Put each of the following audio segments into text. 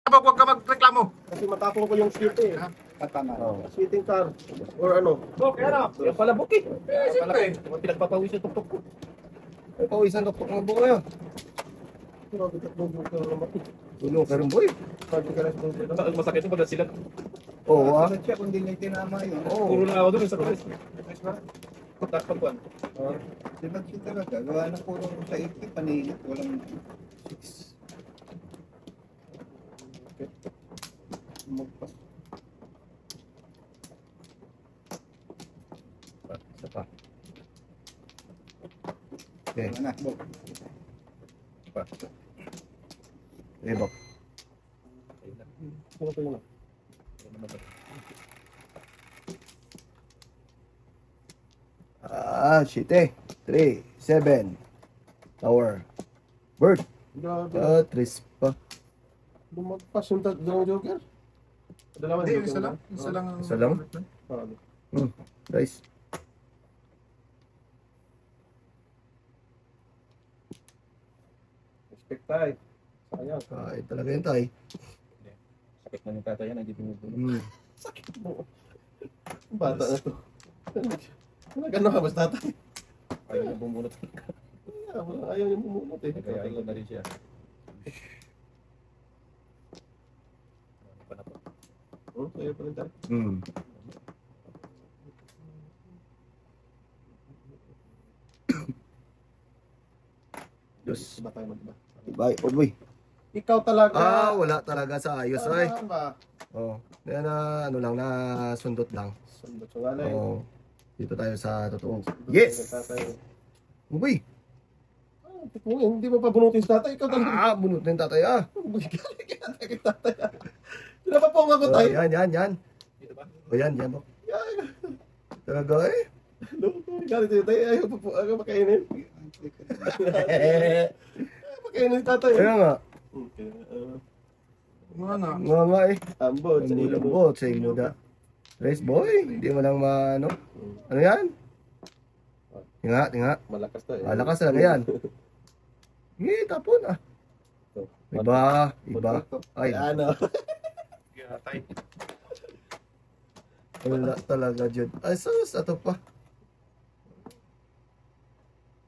Huwag ka magreklamo. Kasi matapong ko yung seat eh. Seating car. Or ano. Okay, ano? Yan pala buki. Siyempre. Pinagpapawis yung tuktok ko. Pawisan tuktok ng buko yun. Grabe ka bubuk ka naman. Tulong ka rin boy. Sabi ka na sa bubuk. Masakit yung pagkat sila. Oo ah. Siya kung di niya tinama yun. Puro na ako doon sa palis. Pagkuhan. Di ba siya talaga? Gawa na puro sa ikip, panilit. Walang magpas. Isa pa. Okay. Mana, bok. Pa. Eh, bok. Ano ko yun? Shit eh. 3, 7. Tower. Bird. Grabe. Tris pa. Lumagpas yung dalawang joker. Dalawa Hindi, yung isa joker lang. ba? Isa lang. Isa lang? Marami. Guys. Respect tayo. Sayang. Ay, talaga yun tayo. Sakit na yung tatay yan. Hindi bumubulo. Sakit mo. Ang bata na to. Nagano ka basta tayo? Ayaw na bumulot. Ayaw niya bumunot eh. Kaya ikot na rin siya. Ayaw pa rin tayo. Diyos. Iba tayo mag-iba. Bye. Oh, boy. Ikaw talaga. Wala talaga sa ayos ay. Ano ba? Oh. Kaya na ano lang na sundot lang. Sundot sa walay. Oo. Dito tayo sa totoo. Yes. Oh, boy. Hindi mo pa bunutin sa tatay. Ikaw talaga. Bunot na yung tatay ah. Galing ka na kay tatay. Pinapapong ako tayo. Yan. O yan, bok. Talaga eh. Galing tayo tayo. Ayaw pa po. Ayaw makainin. Makainin si tatay. Kaya nga. Ano? Nga eh. Ambot. Sa Ang ilo mo. lambot sa imuda. Race boy. Hindi mo lang maano. Ano yan? Tinga. Malakas to eh. Malakas talaga yan. Hindi, tapon ah. Iba. Ay, Ano? Tay. wala talaga dyan. Ay, sus, ato pa.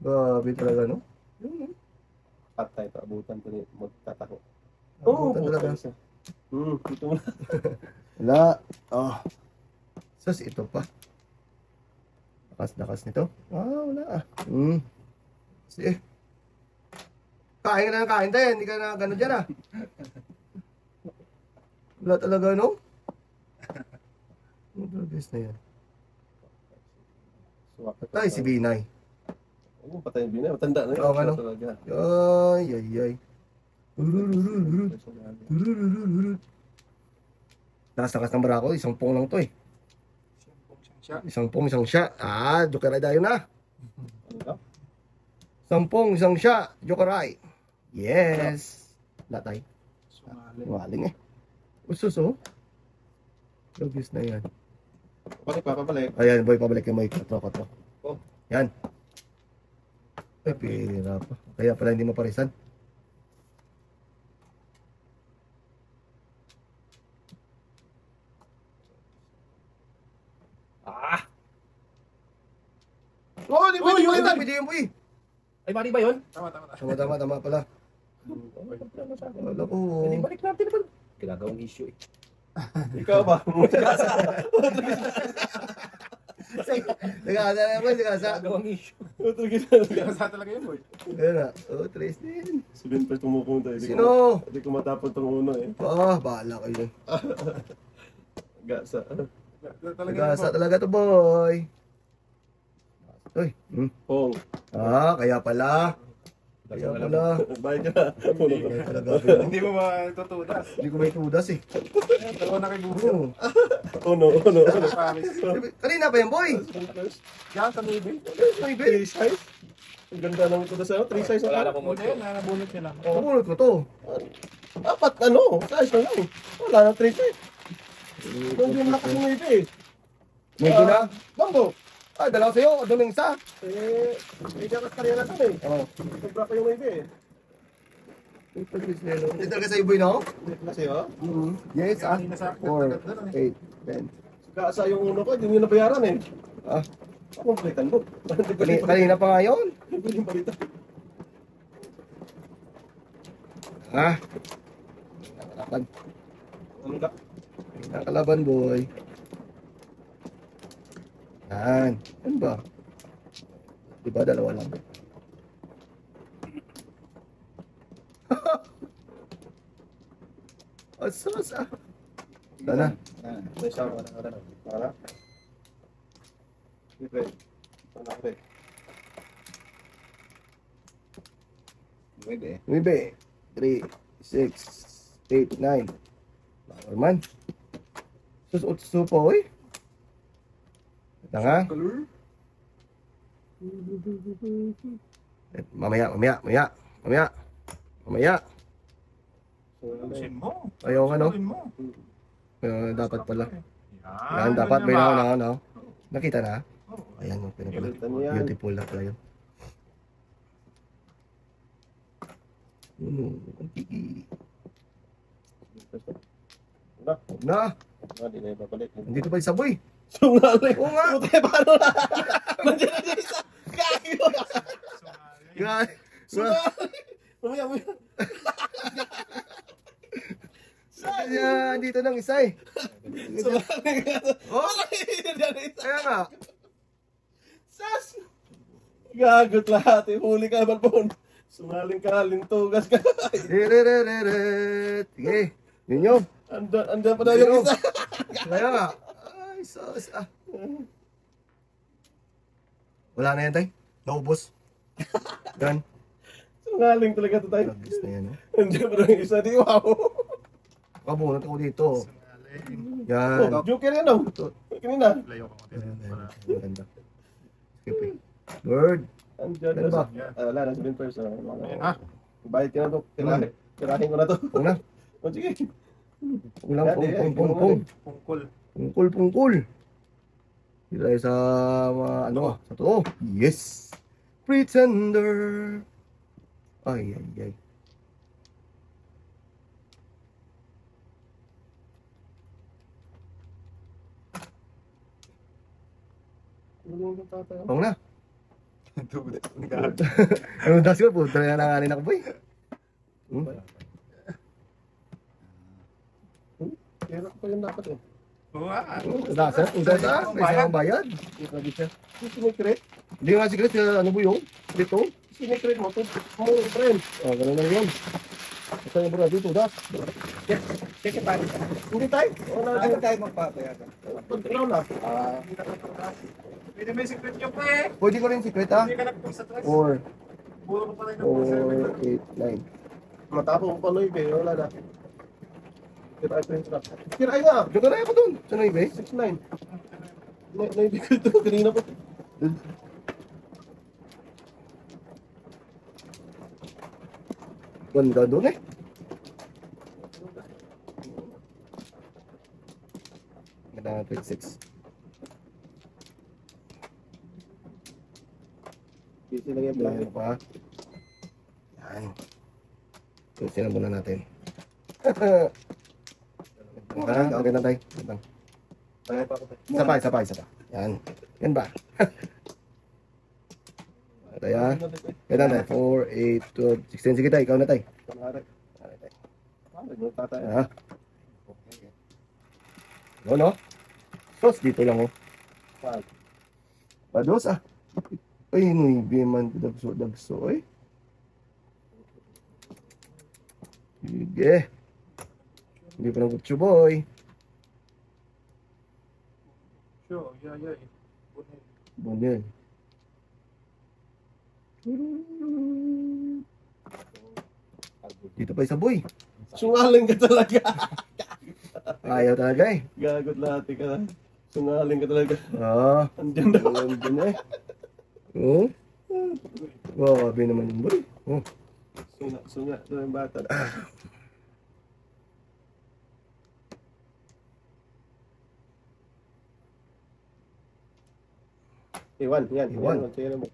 Grabe talaga, no? Patay to. Abutan to ni magtataho. Abutan talaga. Ito mo na. Wala. Oh. Sus, ito pa. Lakas nito. Wala ah. Sige. Kain ka na ng kain tayo. Hindi ka na gano'n dyan ah. Wala talaga, no? Ano guys na yan? Patay si Binay. Oo, patay yung binay. Matanda na yun. Oo, ano? Talaga. Ay. Lakas ng barako. Isang pong lang to eh. Isang pong, isang siya. Jokeray dayo na. Ano daw? Isang pong, isang siya. Jokeray. Yes. Latay. Waling eh. Usus oh. Logis na yan. Papalik. Ayan boy, pabalik yung mic. Katro. Oh. Yan. Ay, pira pa. Kaya pala hindi maparisan. Oh, di ba? Pwede yun boy. Ay, mali ba yun? Tama. Tama pala. Wala ko. Hindi, balik natin naman. Ginagawang issue eh. Ikaw ba? Nagkasa na boy, nagkasa. Ginagawang issue. Kasa talaga yun, boy. Ayan na. Trace din. Si Ben pa pumupunta. Sino? Hindi ko matapon tong uno eh. Bahala kayo. Gasa. Nagkasa talaga to boy. Uy. Pong. Kaya pala. Bayad ka na. Kaya talaga. Hindi mo matutudas. Hindi ko may tudas eh. Dalawa na kay Bubo. Uno. Promise. Kanina pa yan boy. Yan, sa Navy. May 3 size. Ang ganda ng ito sa 3 size Wala na na. pong Buti yun, nabunot niya lang. Kumulot ko to. Apat size na lang. Wala na 3 size. Doon yung lakas ng ito eh. May na. Bambo. Dalawa sa'yo. Doon yung isa. May dakas kanina to eh. Oo. Sobra ko yung ito eh. Hindi talaga sa iboy, no? Kasi, oh. Yes, ah. Kanina sa 4, 8, 10. Kaasa yung uno ko, hindi nyo nabayaran eh. Ah, Ako, balitan mo. kanina pa nga yun. Hindi yung balitan. Ah. Nakalaban. Ano ka? Nakalaban, boy. Yan. Ano ba? Diba, dalawa lang. Asos, ah. Sana. May sama ka na. Para? Libre. Sana ko rin. Pwede. 9, 3, 6, 8, 9. Bawal man. Sus-utso po, oy. Ito nga. Mamaya. Pusin mo. Ayaw nga, no? Pusin mo. Dapat pala. Yan, Yan, dapat. May ganyan ba? no? Nakita na? Oo. Ayan, okay na pala. Balitan mo yan. Beautiful na pala yun. Wala. Huwag na. Hindi na ibabalik. Nandito pa yung saboy. Sungaling. Oo nga. Puti, paano na? Nandiyan na isa. Kayo. Yan. Sungaling. Mamaya. Yan, dito nang isa eh. Sungaling. Oh, Nandiyan na isa. kaya nga. Sas! Gagot lahat. Huli ka, Balbon. Sungaling ka, lintugas ka. Direrereret. Sige, yun yun. Andan pa daw yung isa. Kaya nga. Ay, sus ah. Wala na yan, tay. Naubos. Yan. Sungaling talaga ito tayo. Nagis na yan, oh. Andan pa daw yung isa. Di wow. Kabunot ako dito. Singaling. Yan. Oh, Joker yan oh. Kanina. Layo ko konti. Maganda. Skip eh. Bird. Andan Ano ba? Wala na, 7 person. Ayan, ha? Bayad ka na to. Tirahin ko na to. Huwag na. O sige. Huwag lang. Pung. Pungkol. Pungkol. Dito tayo sa mga ano ah. Sa to. Yes. Pretender. Ay. Huwag na. Ano das ko po? Talaga nanganin ako boy. Hirap pa yun dapat eh. Dasa? May isang bayad. Sinikret? Hindi nga secret. Ano po yung? Dito? Sinikret mo to. Mo, friend. Oh, ganun lang yun. Ito yung bro, dito, das. Check it out. Hindi tayo. Wala na. Ano tayo magpapayagan? Pagkaraw na. Pwede may secret nyo pa eh. Pwede ko rin secret ha? Hindi ka nagpung sa trust. 4, Puro ko pa rin ng 8, 9. Matapong pa Noy, wala na. Kiray pa yung truck. Kiray nga! Diyan ka na ako dun. Sa 9 6'9". Naibigay ito kanina pa. Ganda dun eh. Ganda na 26. Busy lang yung plan. Ano pa? Yan. Tusin na muna natin. Okay na tayo. Kaya pa ako. Isa pa. Yan. Yan ba? Tayo ha. Yan na tayo. 4, 8, 12, 16. Sige tayo. Ikaw na tayo. Pangarap. Ha? No? Sos, dito lang oh. Pados ah. Ay, nuibi man. Dagso. Ay. Sige. Hindi pa ng kutsu boy. Sure, yeah. Bunil. Dito pa isa boy. Sungaling ka talaga. Ayaw talaga eh. Gagot lahat ka. Sungaling ka talaga. Ah. Andiyan daw. Andun eh. Oh. Wow, abi naman yung boy. Oh. Sunga. Ito yung bata. Iwan. Iwan. Tingnan mo.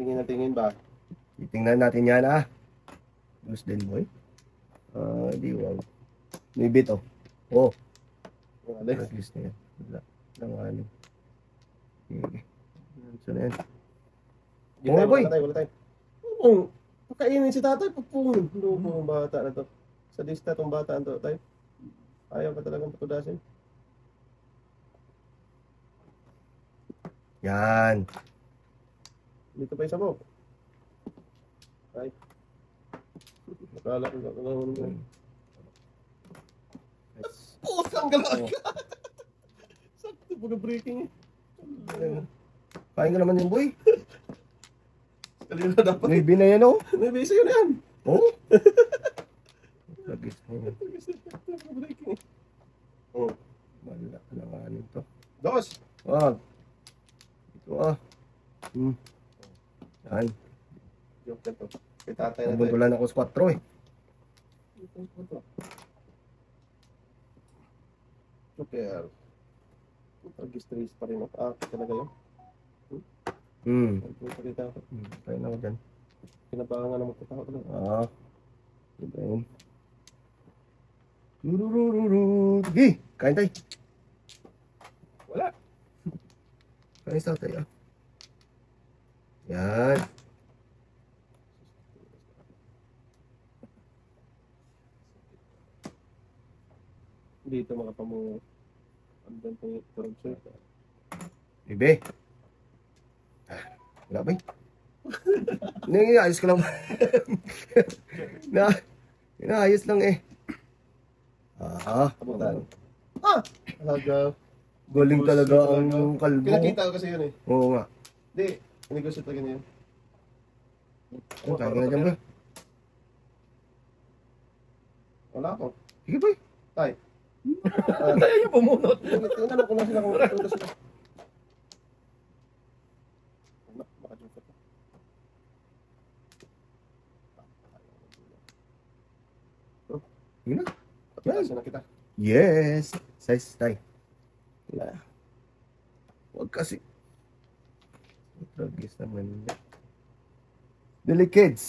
Tingin na tingin ba? Titingnan natin yan ah. Bruce Del Boy. Di wow. May bit oh. Oh. Wala. At least na yan. Wala. Lang ano. Okay. Saan na yan? Wala boy. tayo, wala tayo. Oo. Pakainin si tatay. Pupungin. Lupo ang bata na to. Sa lista tong bata na to, tayo. Ayaw ka talagang patudasin. Yan. Dito pa isa mo. Ay. Nakala ko na. Pusang galaga. Sakto po na breaking eh. Kain ka naman yung boy. Kanina dapat. May binaya no? May bisa yun yan. Oh. Lagis mo yan. Breaking eh. Oh. Wala ka na nga nito. Dos. Wag. Ito ah. Yan. Joke na to. Kay tatay na to. Nabuntulan ako sa 4 eh. Super. Pag-stress pa rin ako. Ah, talaga yun. Pagpapalita ako. Kain ako dyan. Kinabangan na magkatao talaga. Ah. Diba yun? Tururururu. Sige, kain tayo. Wala. Kain sa tayo ah. Yan. Dito makapamu. Andan pa yung turog sir. Bibe. Wala ba eh? Ayos ko lang. Inaayos lang eh. Kabutan. Talaga. Galing talaga ang kalbo. Pinakita ko kasi yun eh. Oo nga. Hindi. Negosyo talaga niya yun. Kain ka na dyan ba? Wala ako. Sige ba eh? Tay. Tayo yung pumunot. Tingnan ko na sila kung ito sila. Makajoke ka. Sige na. Yan. Na kita. Yes. Size tayo. Wala. Huwag kasi. Tragis naman. Dili kids.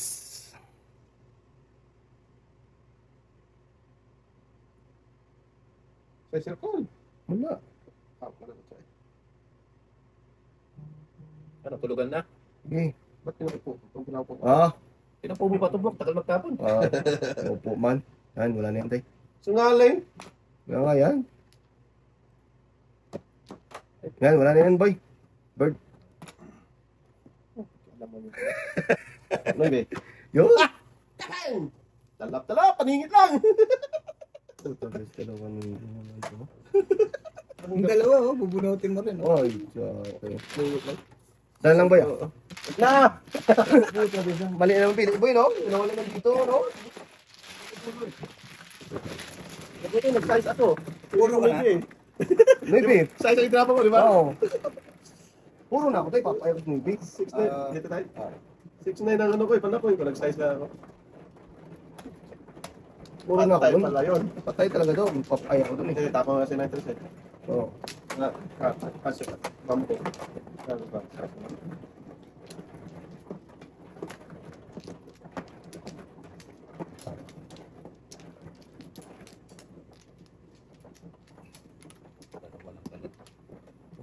Sa circle. Wala. Wala na tayo. Ano, tulugan na? Sige. Ba't pinapupo? Ang pinapupo. Pinapubo pa tubok, tagal magtapon. Opo man. Yan, wala na yan tayo. Sungaling. Wala nga yan. Yan, wala na yan boy. Bird. Alam mo yun. Ano ba? Yun. Talap, paningit lang. Ang dalawa, oh, bubunutin mo rin. Oh. Ay, tsaka. Saan lang boy? Na! Mali na naman pili boy, no? Wala naman dito, no? Ito, nag-size ako. Puro ka na. Maybe. Size ang itrapa mo, di ba? Oo. Puro na ako tayo, papayag ng maybe. 6'9". Dito tayo? 6'9 ang ano ko, panakoy ko. Nag-size na ako. Puro na ako Patay dun. pala yun. Patay talaga doon. Papayag ako dun eh. Tapa nga si Nitrous eh. Oo. Kasyo. Bambo. Ano ba?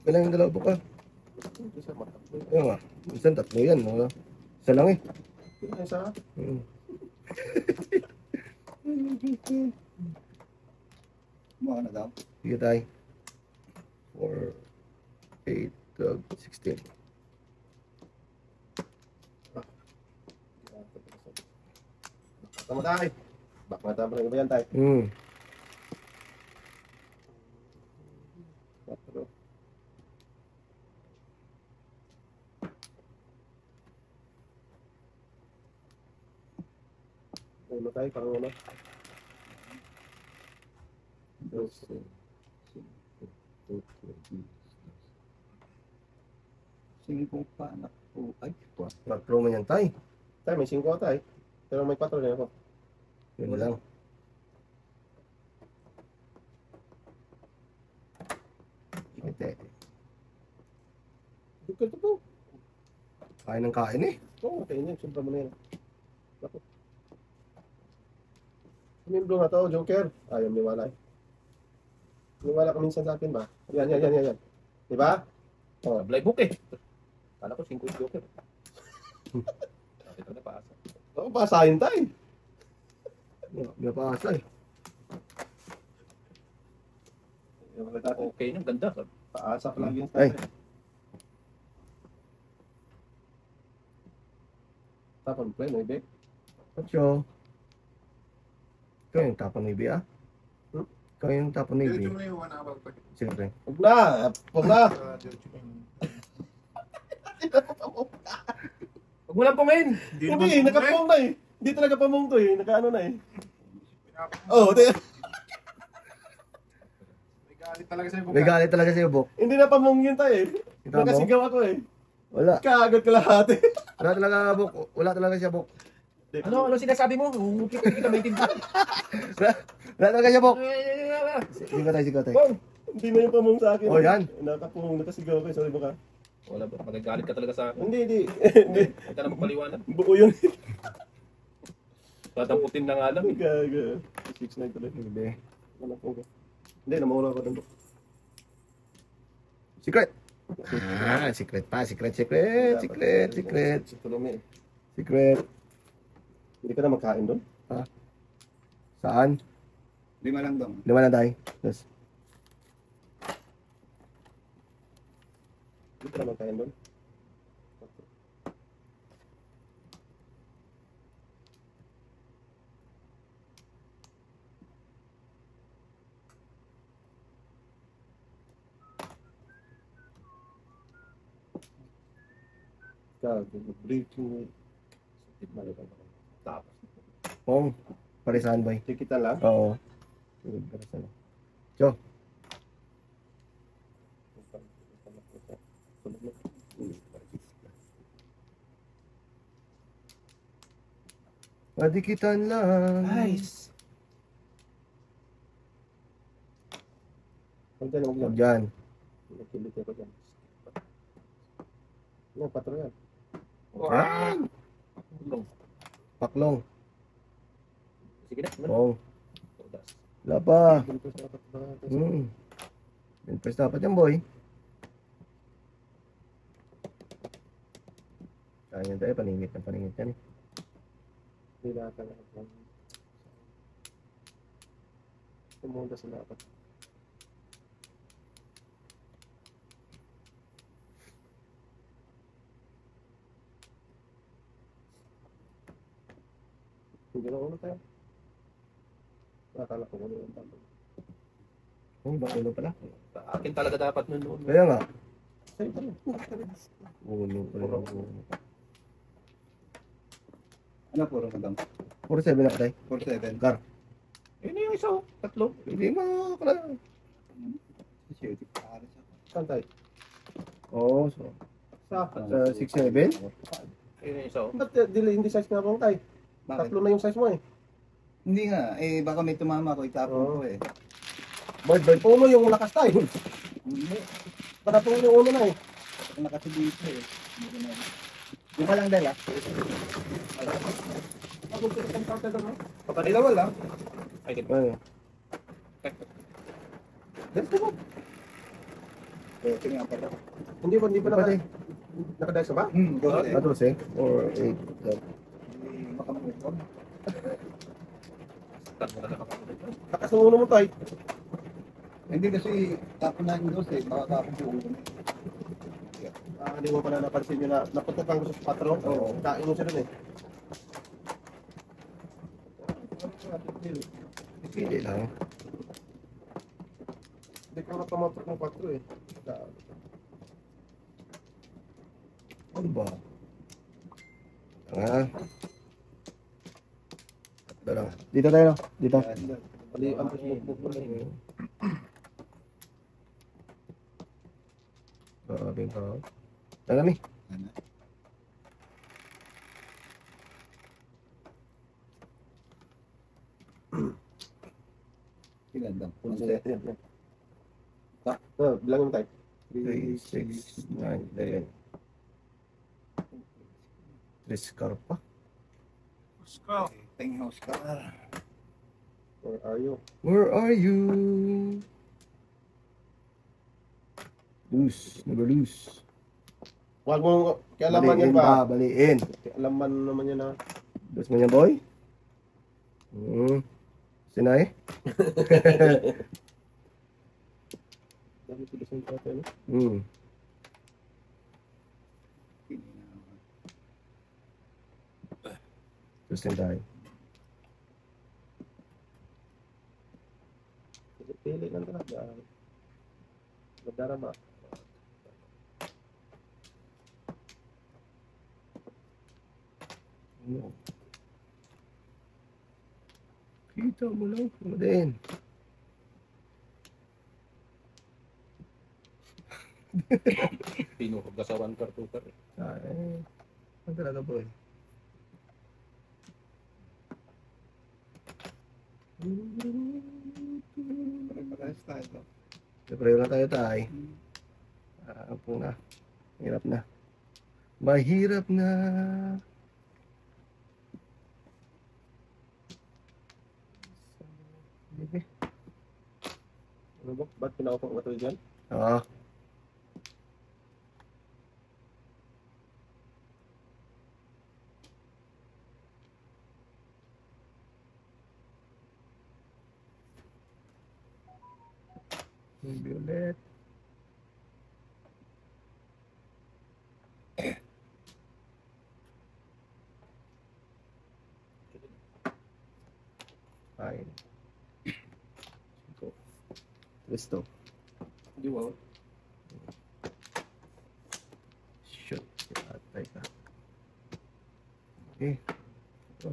Okay lang yung dalawa ka. Ayun nga. Minsan tatlo yan. No? Isa lang eh. Isa? Mga na daw. Sige tayo. 4, 8, 12, 16. Tama tayo. Bak mata mo lang yan tayo. Ulo tayo, pang ulo. Sige po pa, anak po. Ay, Mag-pro man yan tayo. Tayo, may 5 tayo. Pero may 4 rin ako. Yun lang. Ito. Dukal to po. Kain ng kain eh. Oo, okay yun. Sobra mo na yan. Naku. Sumiblo nga to, Joker. Ayaw niwala eh. Niwala ka minsan sa akin ba? Yan. Diba? Oh. Sablay book eh. Kala ko 5 yung joker. Bakit ito na paasa? Oo, pasahin tayo. May paasa eh. Okay nang ganda. Paasa pa lang yun. Ay. Tapon play, may bake. Pacho. Ikaw yung tapon ni Ibi ah. Ikaw yung tapon ni Ibi. Diretso mo na yung 1 hour pa. Siyempre. Huwag na! Huwag na! Diretso mo yung... Huwag mo lang pumain. Hindi, nakapong na eh. Hindi talaga pamong to eh. Nakaano na eh. Oh, May galit talaga sa'yo. May galit talaga sa'yo, Bok. hindi na pamong yun tayo eh. Kita mo? Nakasigaw ako eh. Wala. Kaagad kalahati. Wala talaga, Bok. Wala talaga siya, Bok. Ano sinasabi mo? Hindi kita maintindihan. Wala talaga siya, Bok. Sigaw tayo. Bong! Hindi na yung pamong sa akin. Oh, yan. Nakapong, nakasigaw ako eh. Sorry mo ka. Wala ba? Magagalit ka talaga sa akin. Hindi. Huwag ka na magpaliwanag. Buo yun. Tatamputin na nga lang. Gaga. 6'9 tuloy. Hindi. Wala po ko. Hindi, namuna ko doon. Secret. Ah, secret pa. Secret. Si Tulumi. Secret. Hindi ka na magkain doon? Saan? 5 lang dong. 5 na tayo. Yes. Hindi ka na magkain doon? Breaking. Tapos. Pong. Parisahan, boy. Tikitan lang. Oo. Parisahan. Jo. Madikitan lang. Nice. Huwag dyan, huwag Huwag dyan. dyan. Nakilit ako dyan. Ano, patro yan. Ah! Paklong. Paklong. Sige na. Pong. Todas. Wala pa. Ganito sa dapat ba? First dapat yan, boy. Kaya yan tayo. Paningit yan eh. Hindi lahat na lahat. Pumunta sa lapat. Hindi na ulo tayo. Nakala ko ulo yung tama. Oh, ba ulo pala? Akin talaga dapat nun noon. Kaya nga. Sa'yo pala. Ulo pala. Ano puro na dong? 47 na tayo. 47. Gar. Yun yung isa. Tatlo. Hindi mo kala. Security para sa... Saan tayo? Oo, so. Sa? Sa 6'7"? Yun yung isa. Ba't hindi size nga bang tayo? Bakit? Tatlo na yung size mo eh. Hindi nga. Eh, baka may tumama ko. Itapon ko eh. Bird. Uno yung lakas tayo. Hindi. Para po yung uno na eh. Nakasibito eh. Di ba lang dala? Papadila wala. Ay, ganun. Ano? Let's go. Tingnan pa lang. Hindi pa Pati. nakadaya sa ba? Go ahead. 14 or 8. Makamukha ko. Tatlo na nakapakulit. Lakas ng uno mo tayo. Hindi kasi tapon na yung dos eh. Baka kapag Hindi mo pala napansin nyo na naputukan ko sa patro. Oo. Kain mo siya dun eh. Hindi lang. Hindi ko napamotok ng patro eh. Ano ba? Ah. Ito lang. Dito tayo no? Dito. Pali ang pusmuk mo rin. Grabe ka. Tagami. Ilan daw? Yan. Bilangin mo tayo. 3, 6, 9, 11. Oscar pa. Oscar. Ting Oscar. Where are you? Where are you? Loose. Never loose. Huwag mo, kialaman yan Baliin ba? ba? Baliin. Kialaman naman yan ha. Dos mo niya, boy? Sinay? Dami tulis ng tatay, no? Dos din tayo. Pili lang talaga. Magdarama. Kita mo lang. Ano din? Pinuhog ka sa 1 per 2 per. Ay, ano talaga, boy? Pare-parehas tayo. Pareho na tayo, tay. Po na. Hirap na. Mahirap na. Ano ba? Ba't pinakapang matoy dyan? Oo. Violet. Fine. Go. Listo. Di wow. Shoot. Atay ka. Okay. Ito.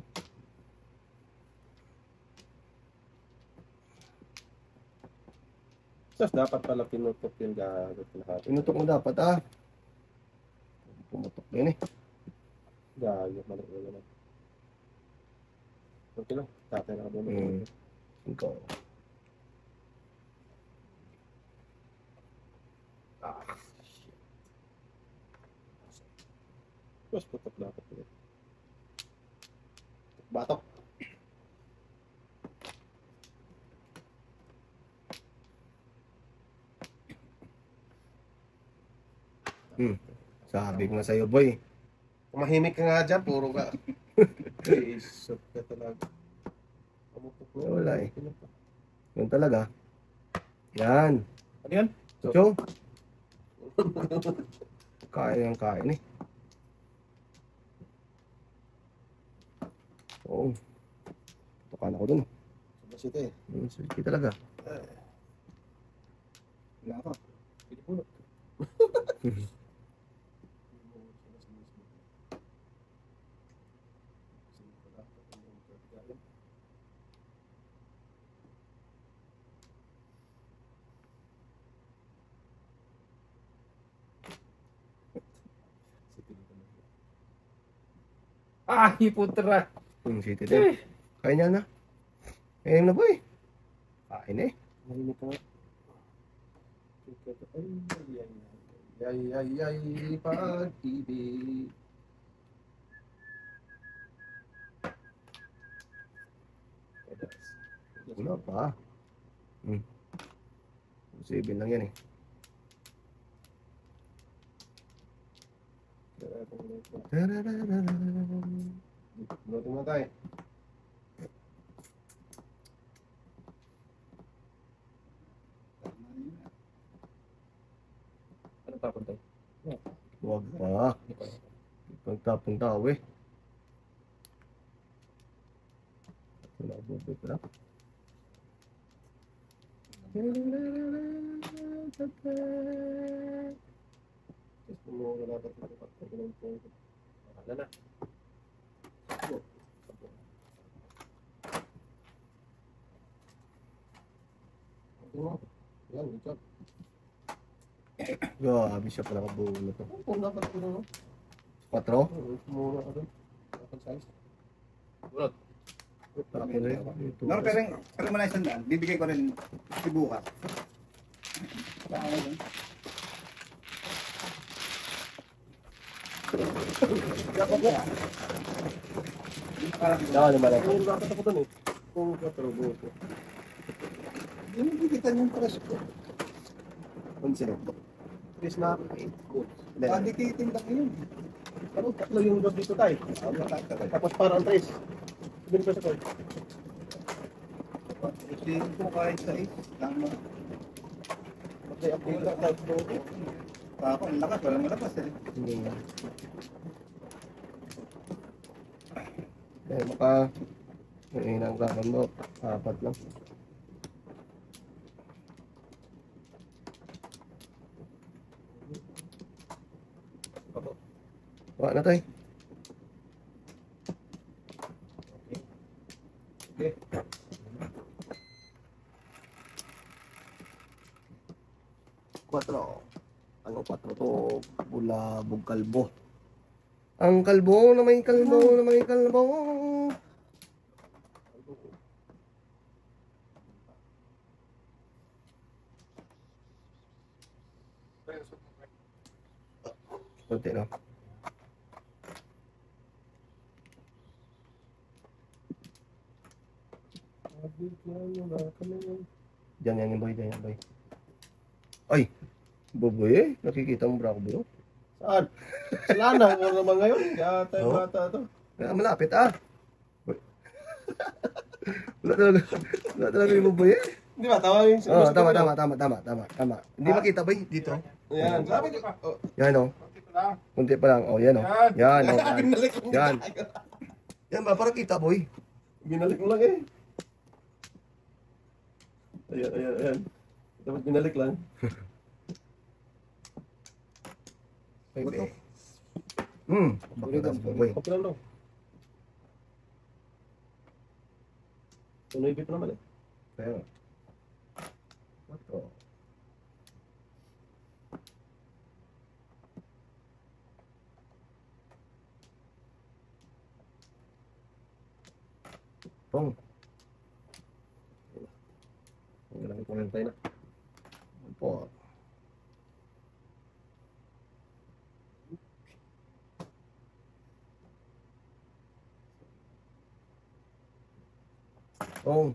Sas, dapat pala pinutok yung gagot lahat. Pinutok mo dapat, ah. Pumutok din eh. Gagot, mali ko naman. Okay lang, tatay na ka doon. Ikaw. Tapos putok dapat ulit. Batok. Sabi ko na sa'yo, boy. Tumahimik ka nga dyan, puro ka. Isot ka talaga. Pamutok na. Wala eh. Yun talaga. Yan. Ano yan? Chucho. Kain ang kain eh. Oo. Tukan ako dun. Sabasite. Sige talaga. Wala ako. Pinipuno. Ah, hiputra. City din. Kain niya na. Kain na boy. Kain eh. Tumahimik ka nga. Ay, pag-ibig. Wala pa. 7 lang yan eh. Luto mo tayo. Anong tapon tayo? Huwag pa. Hindi ko alam. Pagtapong tao eh. Wala buboy pa lang. Tumuro na dapat dapat ko ng punto. Wala na. Yan, good job. Grabe siya pala kabuo na to. Kung dapat ko na, 4? tumuro ka doon. Dapat size. Bunot. Tapos na yun. Nor, pero mo na 100. Bibigay ko rin si bukas. Wala ako dun. Saka naman ako. Kung dapat ako dun eh. Kung 4 buto. Hindi mo bigitan yung press ko. Kung sino. Chris na 8 buto. Padikitin lang yun. Ano, 3 yung boss dito tayo. Tapos parang 3. Sabihin ko sa call. Kasi ko kahit sa 8. Tama. Mag-update na tayo buto. Ako, ang lakas. Walang malakas eh. Hindi nga. Eh, baka yung inanggaman mo, 4 lang. Wala na tayo. Okay. Quatro. Ano 4 to? Bulabog kalbo. Ang kalbo na may kalbo na may kalbo. Kunti na. Diyan yan yung boy, diyan yan boy. Ay! Boboy eh. Nakikita mo bravo bro. Saan? Sa lanaw mo naman ngayon. Kaya tayo Oo. bata to. Malapit ah. Wala talaga yung boboy eh. Hindi ba? Tawa yung Oo, tama. Hindi makita ba dito? Yan. Sabi ko. Oh, Yan o. Kunti pa lang. O, yan o. Yan o. Yan. Yan ba? Para kita boy. binalik mo lang eh. Ayan. Dapat binalik lang. Baby. Bakit ang boy? Okay lang daw. Tunoy bit naman eh. Kaya. What the? Pong. Ang galang komentay na. Po. Pong.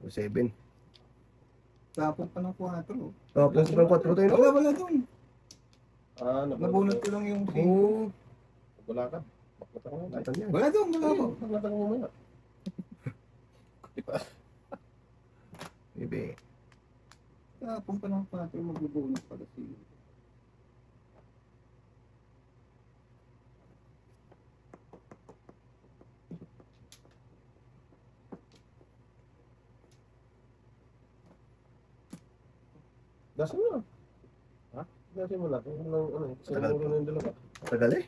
O 7. Tapos pa ng 4. Tapos ng 4 tayo no? Wala doon. Nabunot ko lang yung 3. Oo. Wala ka. Baklatang mo. Latan yan. Wala doon, wala ko. Baklatang mo muna. Bebe. Tapos pa ng 4, magbubunot pala siya. Dasin mo lang. Ha? Dasin mo lang. Ano, Tagal. siguro na yung dalawa. Tagal eh.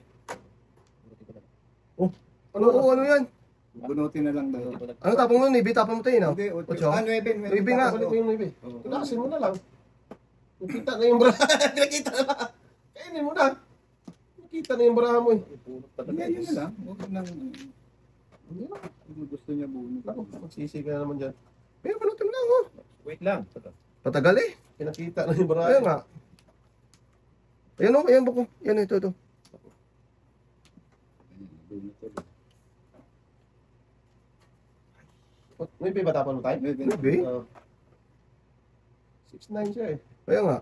Ano yan? Bunutin na lang daw. Ano tapong mo? Nibi tapong mo tayo no? Hindi, 8. 9. Nuebe nga. Balik mo yung nubi. Dasin mo na lang. Nakita na yung bra. Nakita na. Kainin mo na. Nakita na yung braha mo eh. Hindi, yun na lang. Huwag nang... Hindi na. Kung gusto niya bunot. Ako, magsisi ka na naman dyan. Pero panutin mo lang oh. Wait lang. Patagal eh. Pinakita na yung braha. Ayan nga. Ayan o, ayan buko. Yan ito. Nubi ba tapan mo tayo? Nubi? 6'9" siya eh. Kaya nga.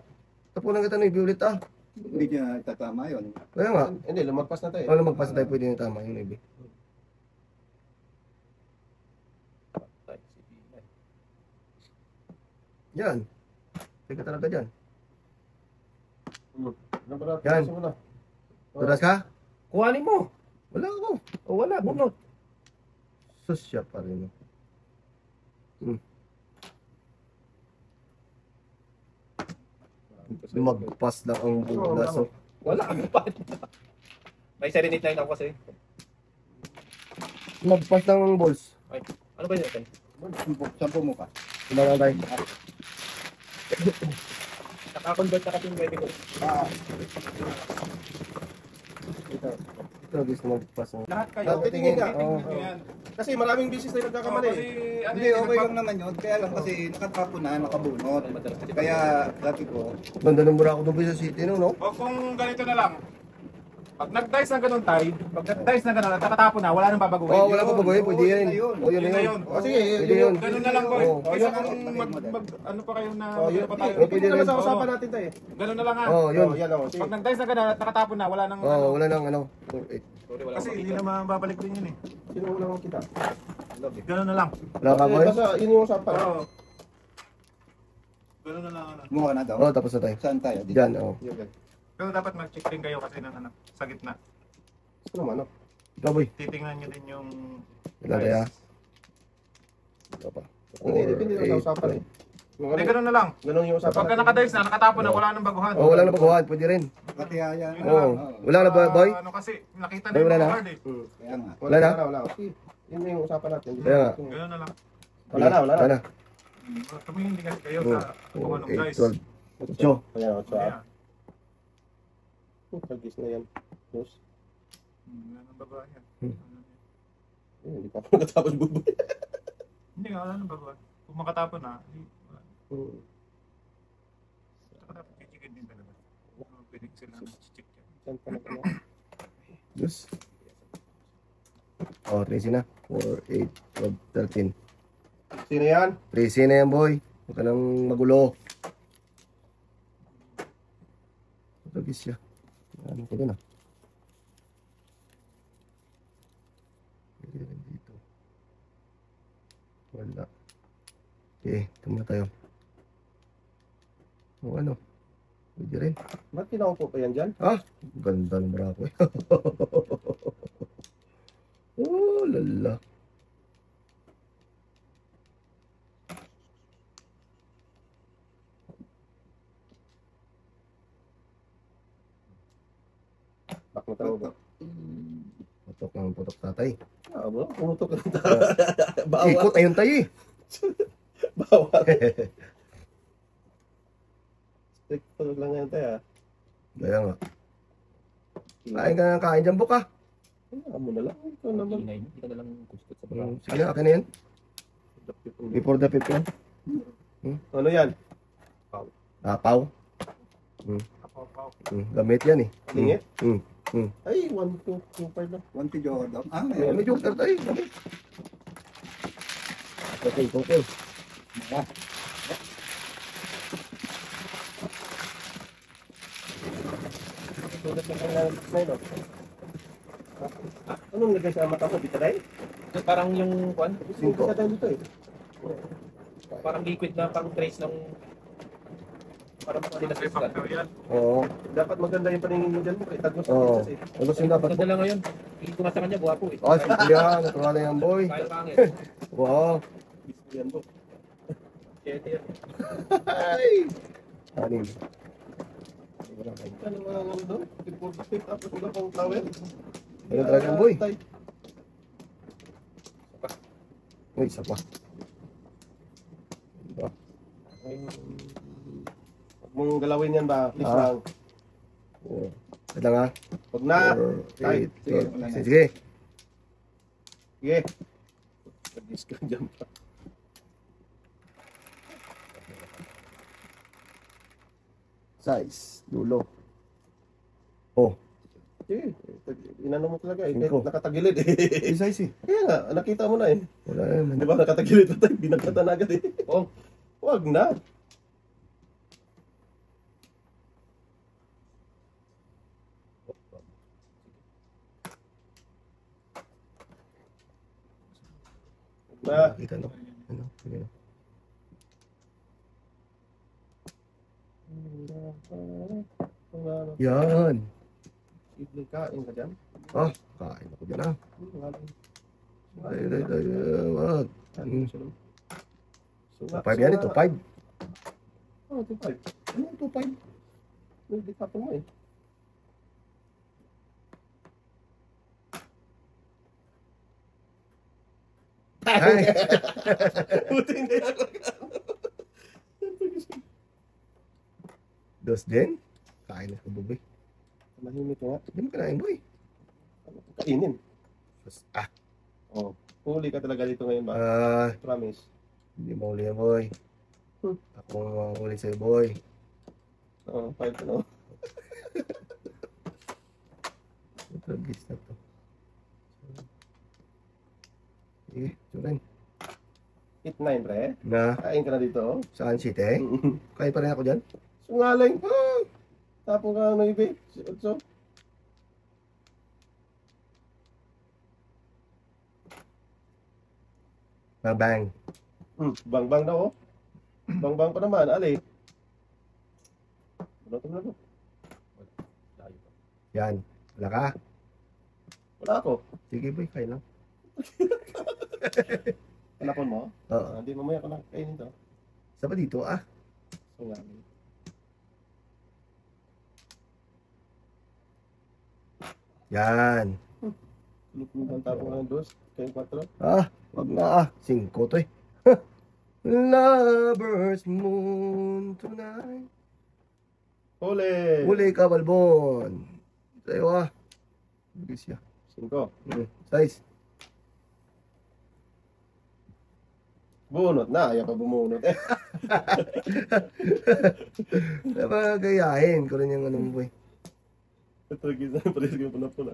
Tapunan kita Nibi ulit ah. Hindi niya tatama yun. Kaya nga. Hindi, lumagpas na tayo. Ano magpasa tayo pwede na tama yung Nibi. Yan. Teka talaga dyan. Ano ba natin? Yan. Dasin mo na. Tudas ka? Kuhanin mo. Wala ako. O wala, bunot. Susya pa rin. Magpas lang ang bulas. Oh. Wala kami pa. May serenade line ako kasi. Magpas lang ang balls. Ano ba yun? Sampo mo ka. Tumagal tayo. Naka-convert na kasi yung ready ko. Ito gusto magpas. Lahat kayo. Titingin ka. Oo. Yan. Kasi maraming bisis na nagkakamali. Kasi, ano Hindi, yun, okay lang naman yun. Kaya lang kasi nakatapo na, nakabunot. Kaya sabi ko, Ganda ng Boracay doon sa city, no? O kung ganito na lang. Pag nag-dice na ganun tayo, pag nag-dice na ganun, at nakatapo na, wala nang babaguhin. Oo, wala pa bagoy. Pwede Oo, yan. yun na yun. Oo, yun Yun na na yun. yun. O sige, Pwede yun. Ganun na lang, boy. Oo. Kaysa Oo, kung yun. ano pa kayo na, Oh, yun. ano pa tayo. Pwede Pwede naman rin. sa usapan Oo. natin tayo. Ganun na lang ha. Oo, yun. Oh, yan o. Sige. Pag nag-dice na ganun at nakatapo na, wala nang Oo, ano. wala nang ano. 4-8. Kasi hindi naman babalik din yun eh. Sino mo lang kita? Ganun na lang. Wala ka, boy? Basta yun yung usapan. Oo. Ganun na lang ano. gumawa na daw. Oo, tapos na tayo. Saan tayo? Dito. Diyan, oo. Yun, yun. Pero dapat mag-check din kayo kasi ng ano, sa gitna. Gusto naman, no? Ikaw, boy. Titingnan nyo din yung Ilan kaya? Ikaw pa. Hindi, depende naman sa 4, usapan eh. 8, Yung Hindi, ano, ganun na lang. ganun yung usapan. Pagka nakadice na, nakatapo na, wala nang baguhan. Oo, wala na baguhan. Pwede rin. Katihaya. Yun na Oo. lang. Wala na ba, boy? Ano kasi, nakita na Boy, yung wala mga na? card eh. Kaya nga. Wala na? Wala. Okay. Yun na yung usapan natin. Kaya nga. Ganun na lang. Wala na, wala na. Wala na. Tumingin din kasi kayo Oo. sa baguhan ng 8, guys. 12. 8. Ayan, 8 Ayan. Kagis na yan. Dos. Wala nang baguhan yan. Hindi pa ako nakatapos buboy. Hindi nga, wala nang baguhan. Kung makatapo na, wala. Saka dapat chichikin din talaga. Pwede sila chichik yan. Saan pa na pala? Yes. Oh, 13 na. 4, 8, 12, 13. Sino yan? 13 na yan, boy. Huwag ka nang magulo. Lagis siya. Ano ko dun ah. Pwede rin dito. Wala. Okay, ito muna tayo. O ano? Pwede rin. Ba't kinaupo pa yan dyan? Ah, ganda ng Boracay. Oh, lala. Bak mo tawag. Putok ng putok tatay. Ah, bro, pumutok ka na tayo. Bawal. Ikot, ayun tayo eh. Bawal. Strict tulog lang yan tayo. Kaya nga. Kain ka ng kain dyan, Buk ah. Kaya mo na lang. Ikaw naman. Ingay mo, hindi ka na lang kustot sa baba. Sige na, akin na yan. Before the 5 yan. Ano yan? Apaw. Apaw-apaw. Gamit yan eh. Lingit? Mm. Ay, 1, 2, 2, 5 na. 1 to Jordan. Ah, May may joker tayo. Gamit. Okay. Tulad ng kailangan na yun. Anong lagay sa mata ko? Bitaday? Parang yung, kwan, Yung bitaday dito eh. parang liquid na pang trace ng, parang Kasi tinasas ka. factor yan. Oo. Dapat maganda yung paningin mo dyan mo. Kaya tagos Oo. kasi. Tapos yung dapat. Ganda lang ngayon. Tingin ko nga sa kanya, buwapo eh. Oh, simple yan. Natuwa na yan, boy. Kaya pangit. Wow. Yan po. Siyete yan. Ay! Anim. Ano mga ano doon? Tipid tapos wala pang towel. Ano talaga yan, boy? Uy, isa pa. Diba? Huwag mong galawin yan ba? Please Ah. lang. Oo. Ito lang ha. Huwag na. 4, 8, Sige, 12. wala na. Sige. Sige. Tagis ka dyan pa. Size. Dulo. Oh. Sige. Inano mo talaga eh. Cinco. Kahit nakatagilid eh. Size eh. Kaya nga, nakita mo na eh. Wala naman. Di ba nakatagilid na tayo? Binagkatan agad eh. Oh. Huwag na. Na. Kita no. Ano? Sige na. Yan. Ibig kain ka dyan. Ah, kain ako dyan ah. Ay. Wag. Five yan ito, 5. Oh, 2.5. Ano 2.5? Hindi tapon mo eh. Ay. Buti hindi ako. Dos din. Kain na ko, boy. Mahimik nga. Hindi mo kinain, boy. Kainin. Ah, Oh. Huli ka talaga dito ngayon ba? Ah, Promise. hindi mo huli yan, boy. Ako ang huli sa'yo, boy. Oo, 5 ka na. Ito, gis na to. Sige, tuloy. Hit 9, pre. Na, Kain ka na dito. Oh. saan city? Kaya pa rin ako dyan? Sungaling. Tapong ka ano, Ibe? Si Otso. Bang. Bang-bang daw, oh. Bang-bang pa naman, ali. Wala to, wala to. Layo pa. Yan. Wala ka? Wala ako. Sige, boy, kain lang. Hanapon mo? Oo. Hindi, mamaya ko na kainin to. Isa pa dito, ah. Sungaling. Yan. Lupin tapong ka ng dos. Kain 4. Ah, wag na ah. 5 to eh. Lover's moon tonight. Huli! Huli ka, Balbon. Sa'yo ah. Bigis siya. 5. Size. Bunot na. Ayaw pa bumunot eh. Diba, gayahin ko rin yung anong boy. Tragis na. Pares ka pula-pula.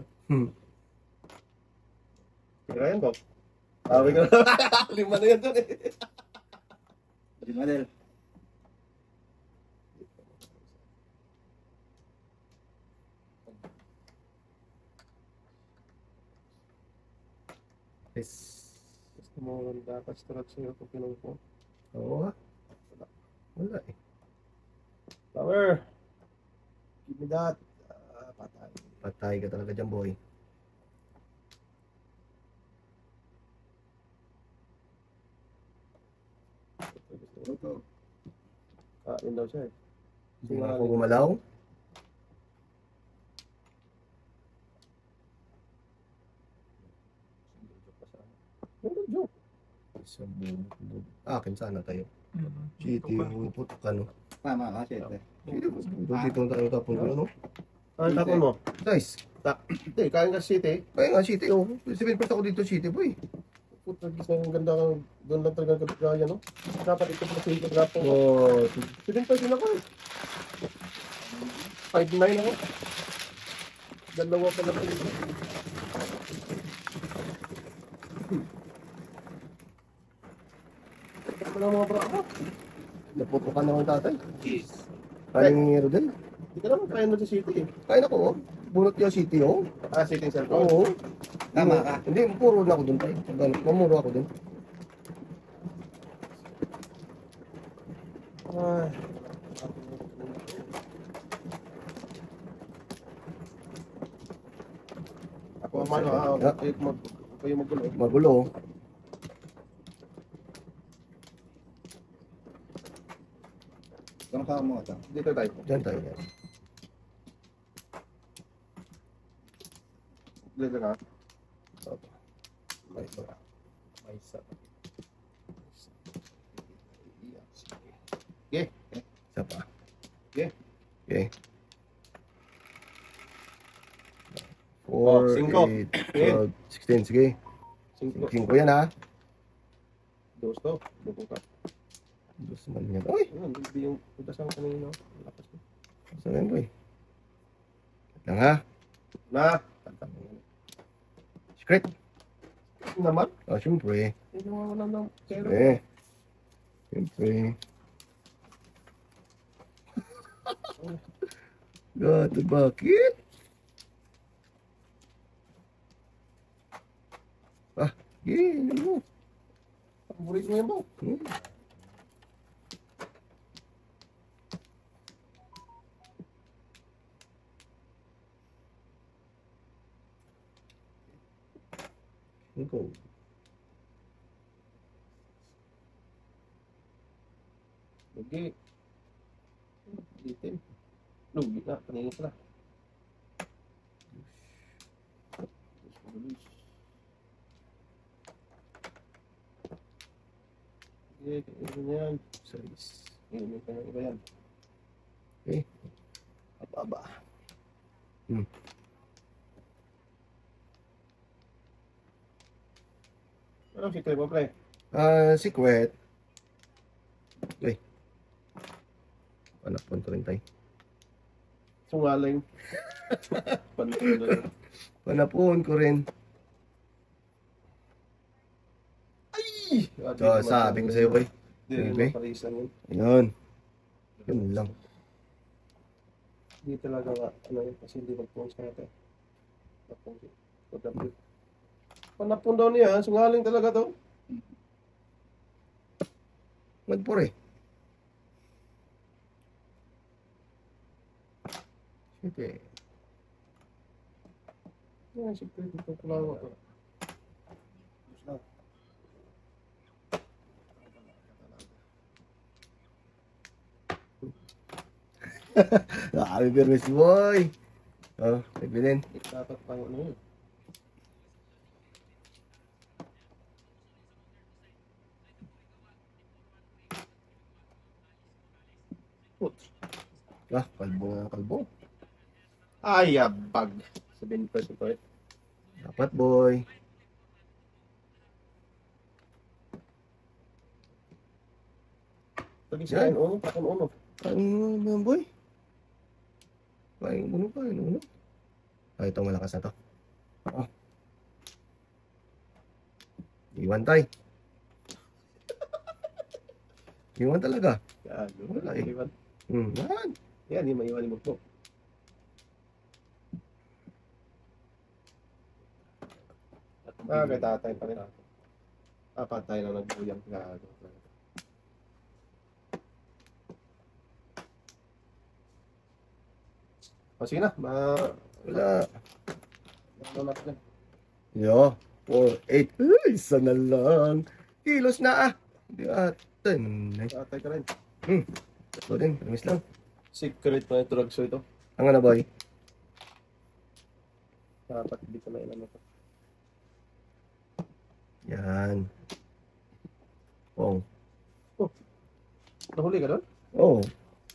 Kirayan ko. Ah. Sabi ko na. 5 na yan dun eh. Di Manel. Yes. Gusto mo dapat stretch sa'yo ito pinungko. Oo ah. Wala eh. Power! Give me that. Patay. Patay ka talaga dyan, boy. Ito. Kain daw siya eh. Hindi nga ako gumalaw. Joke. Sa buong. Akin sana tayo. City, putok ka no. Tama ka, Sete. Dito tayo tapon ko, no? Ay, tapon mo. Nice. Hindi, kain ka sa city. Kaya nga, City, oh. 7% ako dito, City, boy. Puta, gis na yung ganda ka. Doon lang talaga gaya, no? Dapat ito pala sa ito. Dapat. Oh, 7 din ako eh. 5'9 ako. Dalawa pa lang ito. Ito lang mga bra ako. napupukan na ng tatay. Kaling ni Rodel. Hindi ka naman kain mo sa city eh. Kain ako, oh. Bunot niya City, oh. Ah, city cellphone. Oo. Tama ka. Hindi, puro na ako dun, tay. Mamuro ako dun. Ay. Ako ang mano, kayo magulo. Magulo, oh. Kung ka mo ito. Dito tayo. Diyan tayo, yan. Dito ka. May isa. May isa. Isa pa. Okay. Okay. Oh, 4, cinco. 8, 12, 16. Sige. 5. 5 yan, ha? Dos to. Buko ka. Dos man yan. Uy! Ayun, hindi yung putas ang kanina. Lakas ko. Saan yan, boy? Lang, ha? Na. Secret. Naman. Oh, syempre. Hindi naman wala ng zero. Syempre. God, bakit? Ah, yun mo. Paborito mo yan ba? Go. Lugi. Litin. Lugi na. Kanina pala. Okay, kainin mo yan. Size. Kainin ka ng iba yan. Ababa. Ano si Crepo, pre? Si Kwet. Uy. Panapon ko rin tayo. Sungaling. Pantuloy. Panapon ko rin. So, sabi ko sa'yo, boy. Hindi rin Okay. maparisan yun. Yun. Yun lang. Hindi talaga nga, ano yun, kasi hindi mag-post natin. Panapon daw niya, sungaling talaga to. Magpore. Sige. Yan, si Crepo, ito kulawa to. Happy birthday, boy. Oh, nagbilin. Dapat pang ano yun. Kalbo nga, kalbo. Ay, abag. Sabihin pa ito eh. Dapat, boy. Lagi sa uno, takon uno. Ano naman, boy? Kain uno pa, uno. Ito malakas na to. Oh. Iwan tay. Iwan talaga. Yan, Wala eh. iwan. Yan. Yan, hindi maiwan mo po. Kay tatay pa rin ako. Patay lang nagbuyang gago. O sige na, Wala. makunat na. Yo. 4, 8. Ay, isa na lang. Kilos na ah. Hindi ata. Tatay ka rin. Ito din. Promise lang. Secret na yung drugs ito. Ang ano, boy? Dapat hindi ko na ilan ito. Yan. Pong. Nahuli ka doon? Oh.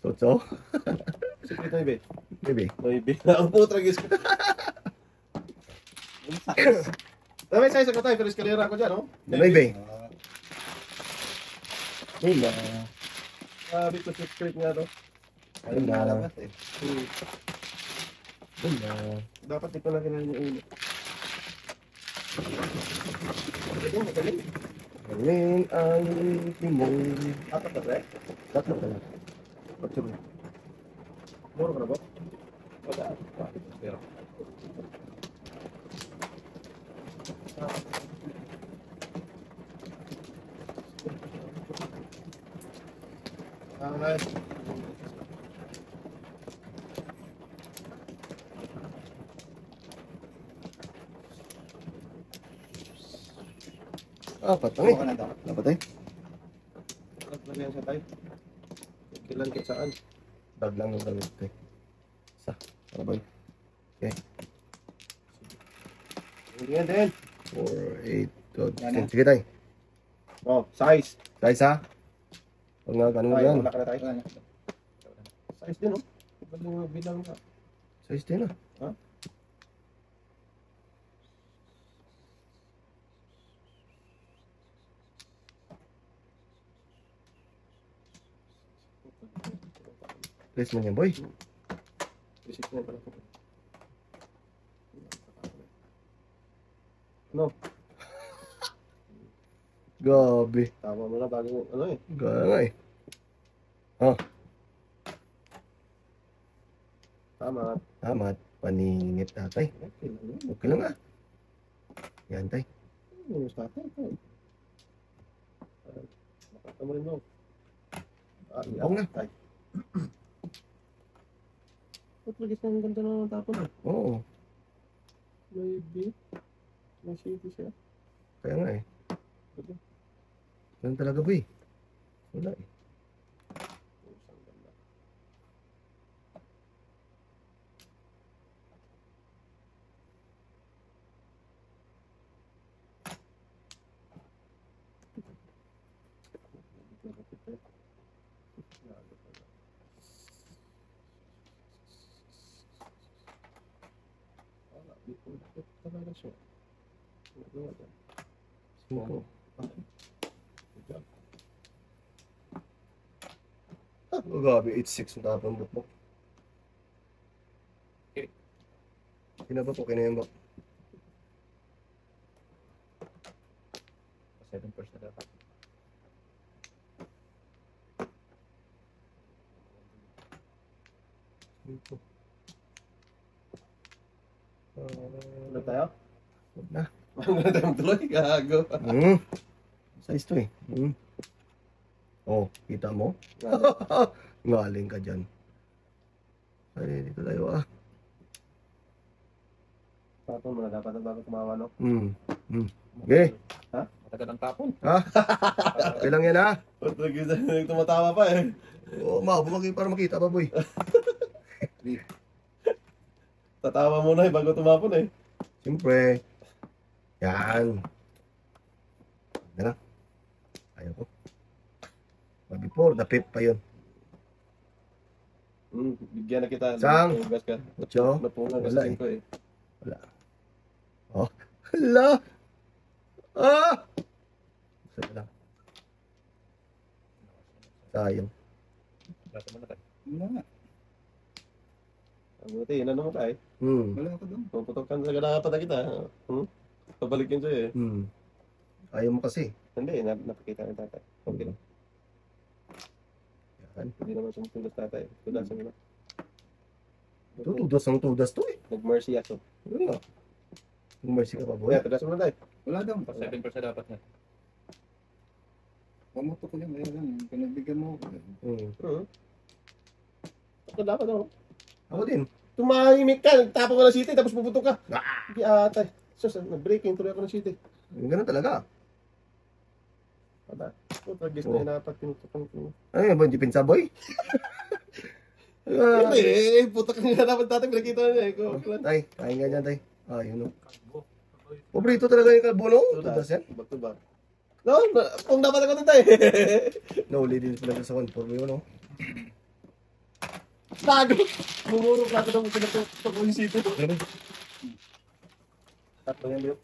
Totoo. Secret na ibe. Baby. Maybe. Ang putra gis ko. Dami sa isa ko tayo, pero eskalera ko dyan, no? Baby. Wala. Sabi ko secret nga to. Ayun na lang. Wala. Dapat di ko na kinain yung ulo. Magaling. Galing ang limong. Apat na ba? Tatlo ka lang. Muro ka na ba? Wala. Pero. Alright. Apat lang Kuha eh. ka na daw. Dapat eh. Lagyan sa tayo. Kailan kit saan? Dag lang yung gamit eh. Isa. Para ba yun? Ganyan din. 4, 8, 12. Yan na. Sige tayo. Oh, size. Guys ha. Huwag nga ganun Tayo, yan. wala ka na tayo. Wala na. Size din, oh. Galing bilang ka. Size din ah. Ha? Place mo yan boy. Isip na pala ko. Ano? Gabi. Tama mo na bago ano eh. Gana nga eh. Oh, Tama. tama. Paningit tatay. Okay lang yun. Okay lang ah. Yan tay. Yung tatay ko. Makata mo rin mo. Oo nga. Ay. Ba't lagis na ang ganda na ng tapon eh? Oo. May beef. May shady siya. Kaya nga eh. Ganun talaga boy. Wala eh. Isang ganda. Wala, di ko talaga siya. Wala, wala. 5. Oh, grabe, 8-6 ang tapang book mo. Okay. Kinaba po, kinayang ba? 7% na dapat. Ito. Ano tayo? Huwag na. Ano na tayo tuloy? Gago. Size to eh. Oh, kita mo? Ngaling ka dyan. Ay, dito tayo ah. Tapon mo na dapat ang bago tumawa, no? Okay. Matagal ang tapon. Okay lang yan ah. Tumatawa pa eh. Oo, bumagi para makita pa boy. Tatawa muna eh, bago tumapon eh. Siyempre. Yan. Yan na. Ayaw ko. Before, napip pa yun. Bigyan na kita. Sang? Gas ka. Ocho? Napungan Wala kasi eh. ko eh. Oh. Hala! Ah! Saan lang? Sayang. Dapat mo na tayo. Wala nga. Ang buti, inano mo ka eh. Wala ako doon. Puputokan talaga nakapata kita. Pabalikin sa'yo eh. Ayaw mo kasi. Hindi, napakita ng tatay. Okay lang. Yan. Hindi naman sumusunod tatay. Tudasan mo na. Ito, tudas to eh. Nag-mercy aso. Ano nga? Mercy ka pa boy. Kaya, tudasan mo na tayo. Wala daw. 7% dapat na. Pamuto ko lang. Kaya lang. Pinagbigyan mo ako. Ito dapat ako. Ako din. Tumahimik ka, nagtapon ka ng city, tapos puputok ka. Hindi atay. Sus, nag-breaking, tuloy ako ng city. Ganun talaga. Aba, pag-guess na dapat pinutukan ko. Ay, ba, hindi pinsa boy? Hindi eh, putok nga dapat tatay, pinakita na niya eh. Tay, kain nga dyan tay. Yun o. Paborito talaga yung kalbo no? Tudas yan. Back to back. No, kung dapat ako tatay. Nauli din pala sa 1-4 yun no? Tago! Bumuro ka ako ng pinutukan ko yung city. Tatlo yan yun.